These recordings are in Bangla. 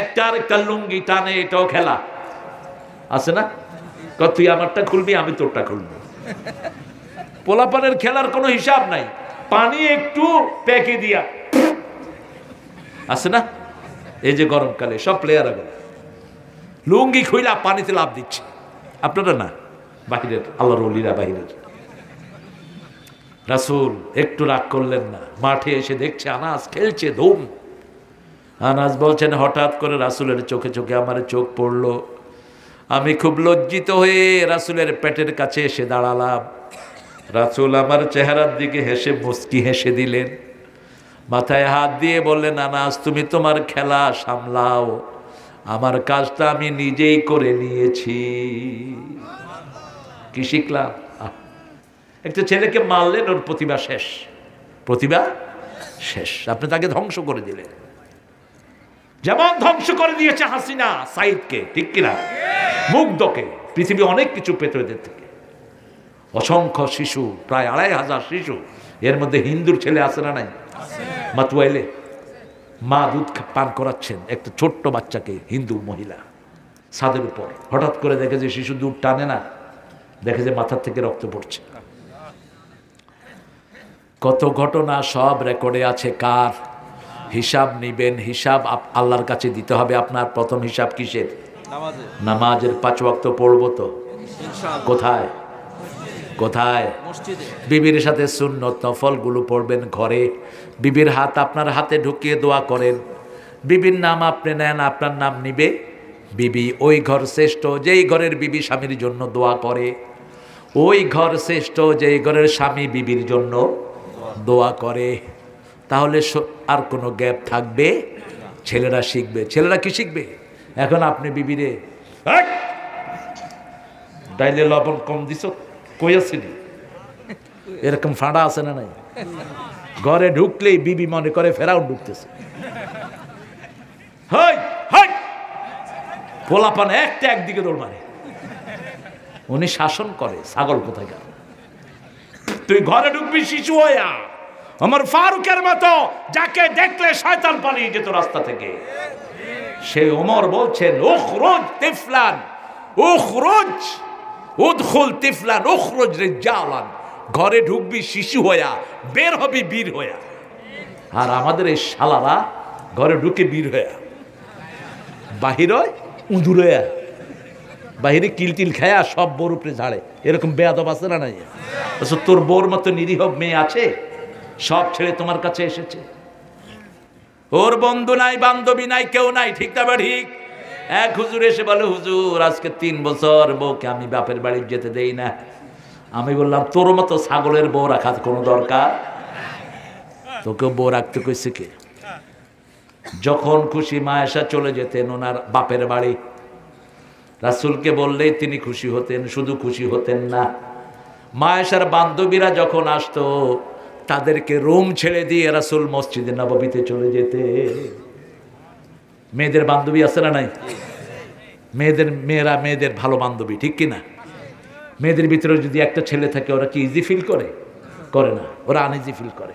একটা আরেকটা লুঙ্গি টানে, এটাও খেলা আছে না? তুই আমারটা খুলবি, আমি তোরটা খুলবো। পোলাপানের খেলার কোনো হিসাব নাই। পানি একটু প্যাকে দিয়া আছে না? এই যে গরমকালে সব প্লেয়ার আগে লুঙ্গি খুইলা পানিতে লাভ দিচ্ছে। আপনারা না, বাহিরের আল্লাহর ওলিরা বাহিরের। রাসূল একটু রাগ করলেন না, মাঠে এসে দেখছে আনাস খেলছে ধুম। আনাস বলছেন, হঠাৎ করে রাসূলের চোখে চোখে আমার চোখ পড়লো। আমি খুব লজ্জিত হয়ে রাসূলের পেটের কাছে এসে দাঁড়ালাম। রাসূল আমার চেহারার দিকে হেসে মুস্কি হেসে দিলেন, মাথায় হাত দিয়ে বললেন, আনাস তুমি তোমার খেলা সামলাও, আমার কাজটা আমি নিজেই করে নিয়েছি। কি শিখলাম? একটা ছেলেকে মারলেন, ওর প্রতিভা শেষ, প্রতিভা শেষ, আপনি তাকে ধ্বংস করে দিলেন। যেমন ধ্বংস করে দিয়েছে হাসিনা সাইদকে, ঠিক কিনা? মুগ্ধকে, পৃথিবী অনেক কিছু পেত এদের থেকে। অসংখ্য শিশু, প্রায় ২৫০০ শিশু, এর মধ্যে হিন্দুর ছেলে আছে না নাই? মাতুয়াইলে মা দুধ পান করাচ্ছেন একটা ছোট্ট বাচ্চাকে, হিন্দু মহিলা, ছাদের উপর। হঠাৎ করে দেখে যে শিশু দুধ টানে না, দেখে যে মাথার থেকে রক্ত পড়ছে। কত ঘটনা সব রেকর্ডে আছে। কার হিসাব নিবেন? হিসাব আল্লাহর কাছে দিতে হবে। আপনার প্রথম হিসাব কিসের? নামাজের। 5 ওয়াক্ত পড়বো তো? কোথায় কোথায়? বিবির সাথে সুন্নত নফলগুলো পড়বেন ঘরে। বিবির হাত আপনার হাতে ঢুকিয়ে দোয়া করেন। বিবির নাম আপনি নেন, আপনার নাম নিবে বিবি। ওই ঘর শ্রেষ্ঠ যেই ঘরের বিবি স্বামীর জন্য দোয়া করে। ওই ঘর শ্রেষ্ঠ যেই ঘরের স্বামী বিবির জন্য দোয়া করে। তাহলে আর কোনো গ্যাপ থাকবে? ছেলেরা শিখবে। ছেলেরা কি শিখবে? এখন আপনি বিবিরে ডাইলে লবণ কম দিছ, কইয়াছিলি, এরকম ফাঁড়া আছে না নাই? ঘরে ঢুকলেই বিবি মনে করে ফেরাউন ঢুকতেছে। পোলাপান একটা একদিকে দৌড় মারে, উনি শাসন করে। ছাগল কোথায় গেল? তুই ঘরে ঢুকবি শিশু হইয়া, আমার ফারুকের মতো, যাকে দেখলে শয়তান পালিয়ে যেত রাস্তা থেকে। সে ওমর বলছেন, উখরুজ তিফলান উখরুজ উদখুল তিফলান উখরুজ রিজালান। ঘরে ঢুকবি শিশু হইয়া, বের হবি বীর হইয়া। আর আমাদের এই শালারা ঘরে ঢুকে বীর হইয়া, বাহির হয় উঁদুর হইয়া, বাহিরে কিলটিল খায়া সব বোর উপরে ঝাড়ে। এরকম বেয়াদব আছে না নাই? তোর বোর মতো নিরীহ মেয়ে আছে, সব ছেড়ে তোমার কাছে এসেছে। ওর বন্ধু নাই, বান্ধবী নাই, কেউ নাই, ঠিক না বা ঠিক? এক হুজুর এসে বলে, হুজুর আজকে 3 বছর বউকে আমি বাপের বাড়ি যেতে দেই না। আমি বললাম, তোর মতো ছাগলের বউ রাখার কোনো দরকার? তোকে বউ রাখতে কইছে কে? যখন খুশি মা এসা চলে যেতেন ওনার বাপের বাড়ি। রাসূলকে বললেই তিনি খুশি হতেন। শুধু খুশি হতেন না, মা এসার বান্ধবীরা যখন আসতো তাদেরকে রুম ছেড়ে দিয়ে রাসূল মসজিদে নববীতে চলে যেতে। মেয়েদের বান্ধবী আছে না নাই? মেয়েদের ভালো বান্ধবী, ঠিক কিনা? মেয়েদের ভিতরে যদি একটা ছেলে থাকে, ওরা কি ইজি ফিল করে? করে না, ওরা আনইজি ফিল করে।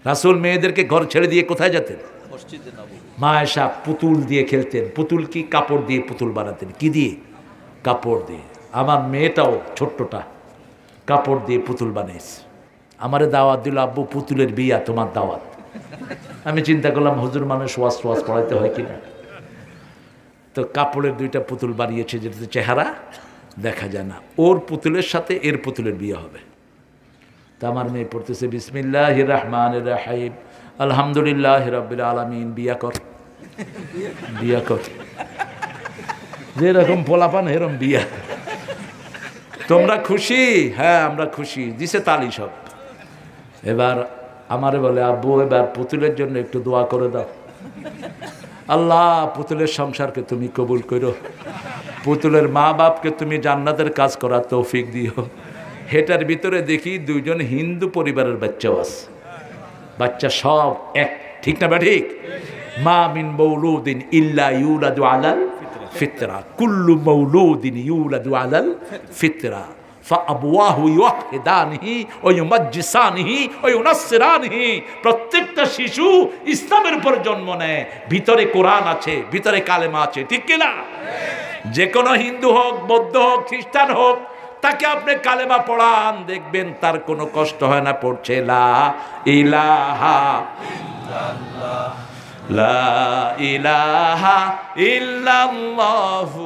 রাসূল মেয়েদেরকে ঘর ছেড়ে দিয়ে কোথায় যেতেন? মসজিদে নববী। মা এসা পুতুল দিয়ে খেলতেন। পুতুল কি? কাপড় দিয়ে পুতুল বানাতেন। কি দিয়ে? কাপড় দিয়ে। আমার মেয়েটাও ছোট্টটা কাপড় দিয়ে পুতুল বানিয়েছে। আমারে দাওয়াত দিল, আব্বু পুতুলের বিয়া, তোমার দাওয়াত। আমি চিন্তা করলাম, হুজুর মানুষ ওয়াজ পড়াইতে হয় কিনা। তো কাপড়ের 2টা পুতুল বানিয়েছে, যেটাতে চেহারা দেখা যায় না। ওর পুতুলের সাথে এর পুতুলের বিয়ে হবে। তা আমার মেয়ে পড়তেছে, বিসমিল্লাহির রহমানির রহিম, আলহামদুলিল্লাহি রাব্বিল আলামিন। বিয়া কর, বিয়া কর। যেরকম পোলাপান এরকম বিয়া। তোমরা খুশি? হ্যাঁ আমরা খুশি। দিছে তালি সব। এবার আমারে বলে, আব্বু এবার পুতুলের জন্য একটু দোয়া করে দাও। আল্লাহ পুতুলের সংসারকে তুমি কবুল করো, পুতুলের মা বাপকে তুমি জান্নাতের কাজ করার তৌফিক দিও। হেটার ভিতরে দেখি 2জন হিন্দু পরিবারের বাচ্চাও আছে। বাচ্চা সব এক, ঠিক না বা ঠিক? মা মিন মাউলুদিন ইল্লা ইউলাদু আলাল ফিতরা, কুল্লু মাউলুদিন ইউলাদু আলাল ফিতরা, ফাআবওয়াহু ইউওয়াহিদানিহি ওয়া ইউমাজ্জিসানিহি ওয়া ইউনাসসিরানিহি। প্রত্যেকটা শিশু ইসলামের উপর জন্ম নেয়, ভিতরে কোরআন আছে, ভিতরে কালেমা আছে, ঠিক কি না? যে কোনো হিন্দু হোক, বৌদ্ধ হোক, খ্রিস্টান হোক, তাকে আপনি কালেমা পড়ান, দেখবেন তার কোনো কষ্ট হয় না পড়ছে। লা ইলাহা ইল্লাল্লাহ, লা ইলাহা ইল্লাল্লাহু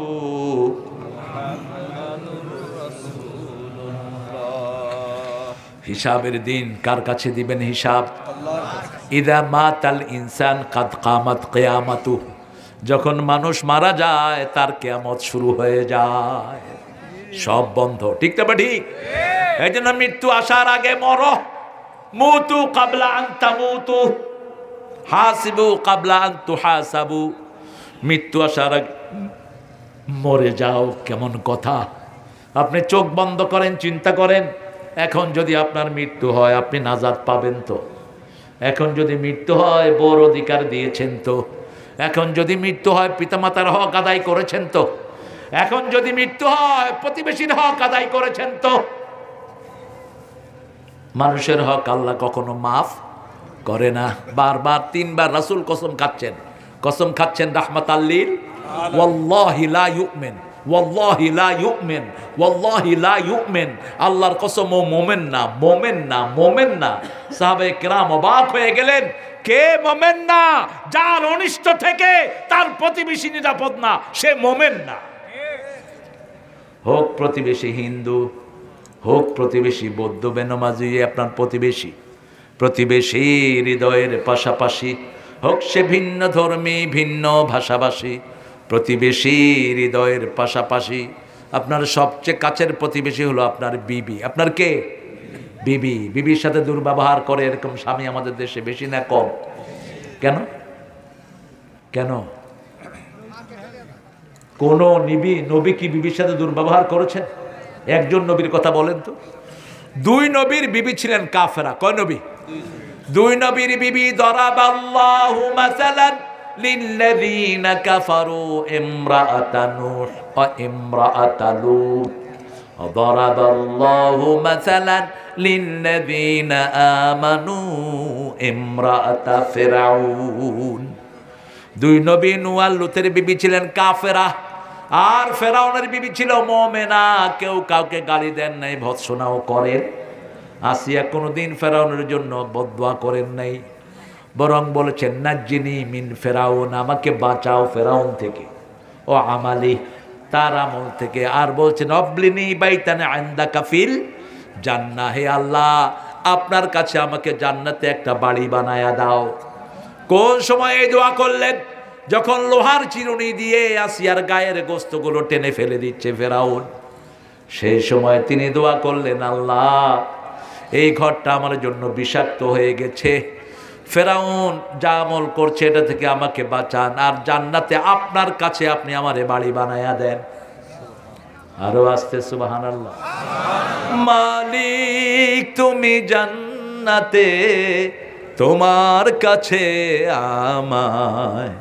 মুহাম্মাদুর রাসূলুল্লাহ। হিসাবের দিন কার কাছে দিবেন হিসাব? ইদা মাতাল ইনসান কাদ কামাত কিয়ামাতু। যখন মানুষ মারা যায় তার কিয়ামত শুরু হয়ে যায়, সব বন্ধ, ঠিক না? ঠিক। এই জন্য মৃত্যু আসার আগে মরো। মুতু কাবলা আন তামুতু, হাসিবু কাবলা আন তুহাসাবু। মৃত্যু আসার আগে মরে যাও, কেমন কথা! আপনি চোখ বন্ধ করেন, চিন্তা করেন, এখন যদি আপনার মৃত্যু হয় আপনি নাজাত পাবেন তো? এখন যদি মৃত্যু হয় বড় অধিকার দিয়েছেন তো? এখন যদি মৃত্যু হয় পিতামাতার হক আদায় করেছেন তো? এখন যদি মৃত্যু হয় প্রতিবেশীর হক আদায় করেছেন তো? মানুষের হক আল্লাহ কখনো মাফ করে না। বারবার 3 বার রাসূল কসম খাচ্ছেন রাহমাতাল লিল ওয়াল্লাহি লা ইউমিন, ওয়াল্লাহি লা ইউমিন, ওয়াল্লাহি লা ইউমিন। আল্লাহর কসম, ও মুমিন না, মুমিন না, মুমিন না। সাহাবায়ে কেরাম অবাক হয়ে গেলেন, কে মুমিন না? যার অনিষ্ট থেকে তার প্রতিবেশী নিরাপদ না, সে মুমিন না। হোক প্রতিবেশী হিন্দু, হোক প্রতিবেশী বৌদ্ধ বেনমাজি, আপনার প্রতিবেশী হৃদয়ের পাশাপাশি, হোক সে ভিন্ন ধর্মী, ভিন্ন ভাষাভাষী, প্রতিবেশী হৃদয়ের পাশাপাশি। আপনার সবচেয়ে কাছের প্রতিবেশী হলো আপনার বিবি। আপনার কে? বিবি। বিবির সাথে দুর্ব্যবহার করে এরকম স্বামী আমাদের দেশে বেশি না কম? কেন? কোন নবী কি বিবির সাথে দুর্ব্যবহার করেছেন? একজন নবীর কথা বলেন তো। 2 নবীর বিবি ছিলেন কাফেরা। কয় নবী? 2 নবীর বিবি। দরাবাল্লাহু মাসালান লিল্লাযীনা কাফারু ইমরাআতা নূহ ওয়া ইমরাআতা লূত। দরাবাল্লাহু মাসালান লিল্লাযীনা আমানু ইমরাআতা ফিরআউন। 2 নবী নূহ আর লূতের বিবি ছিলেন কাফেরা, আর ফেরাউনের বিবি ছিল মুমিনা। কেউ কাউকে গালি দেন নাই, ভৎসনাও করেন। আসিয়া কোনোদিন ফেরাউনের জন্য বদদুয়া করেন নাই, বরং বলেছেন নাজ্জিনি মিন ফেরাউন, আমাকে বাঁচাও ফেরাউন থেকে, ও আমালি, তার আমল থেকে। আর বলছেন অবলিনি বাইতান ইনদাকা ফিল জান্নাহ, হে আল্লাহ আপনার কাছে আমাকে জান্নাতে একটা বাড়ি বানায়া দাও। কোন সময় এই দোয়া করলেন? যখন লোহার চিরুনি দিয়ে আসিয়ার গায়ের গোস্তগুলো টেনে ফেলে দিচ্ছে ফেরাউন, সেই সময় তিনি দোয়া করলেন, আল্লাহ এই ঘরটা আমার জন্য বিষাক্ত হয়ে গেছে, ফেরাউন যা আমল করছে এটা থেকে আমাকে বাঁচান, আর জান্নাতে আপনার কাছে আপনি আমারে বাড়ি বানায়া দেন। আরো আসতে সুবহানাল্লাহ। মালিক তুমি জান্নাতে তোমার কাছে আমায়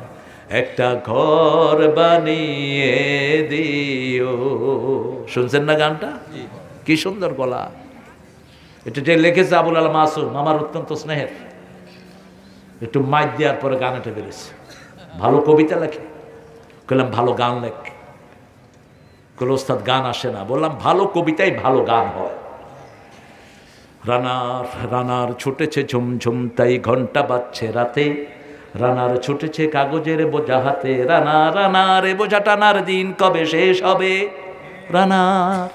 একটা ঘর বানিয়ে দিও। শুনছেন না গানটা? কি সুন্দর গলা! এটা যে লিখেছে আবুল আল মাসুম, আমার অত্যন্ত স্নেহের। একটু মাইক দেওয়ার পরে গানটা বেরিয়েছে। ভালো কবিতা লেখে। বললাম ভালো গান লেখ। বলল ওস্তাদ গান আসে না। বললাম ভালো কবিতাই ভালো গান হয়। রানার ছুটেছে ঝুমঝুম তাই ঘন্টা বাজছে রাতে, রানার ছুটেছে কাগজের বোঝা হাতে, রানার এ বোঝা টানার দিন কবে শেষ হবে? রানার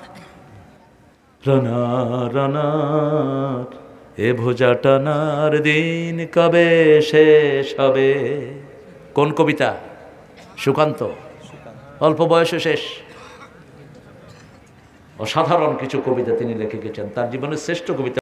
এ বোঝা টানার দিন কবে শেষ হবে? কোন কবিতা? সুকান্ত। অল্প বয়সে শেষ। অসাধারণ কিছু কবিতা তিনি লিখে গেছেন। তার জীবনের শ্রেষ্ঠ কবিতা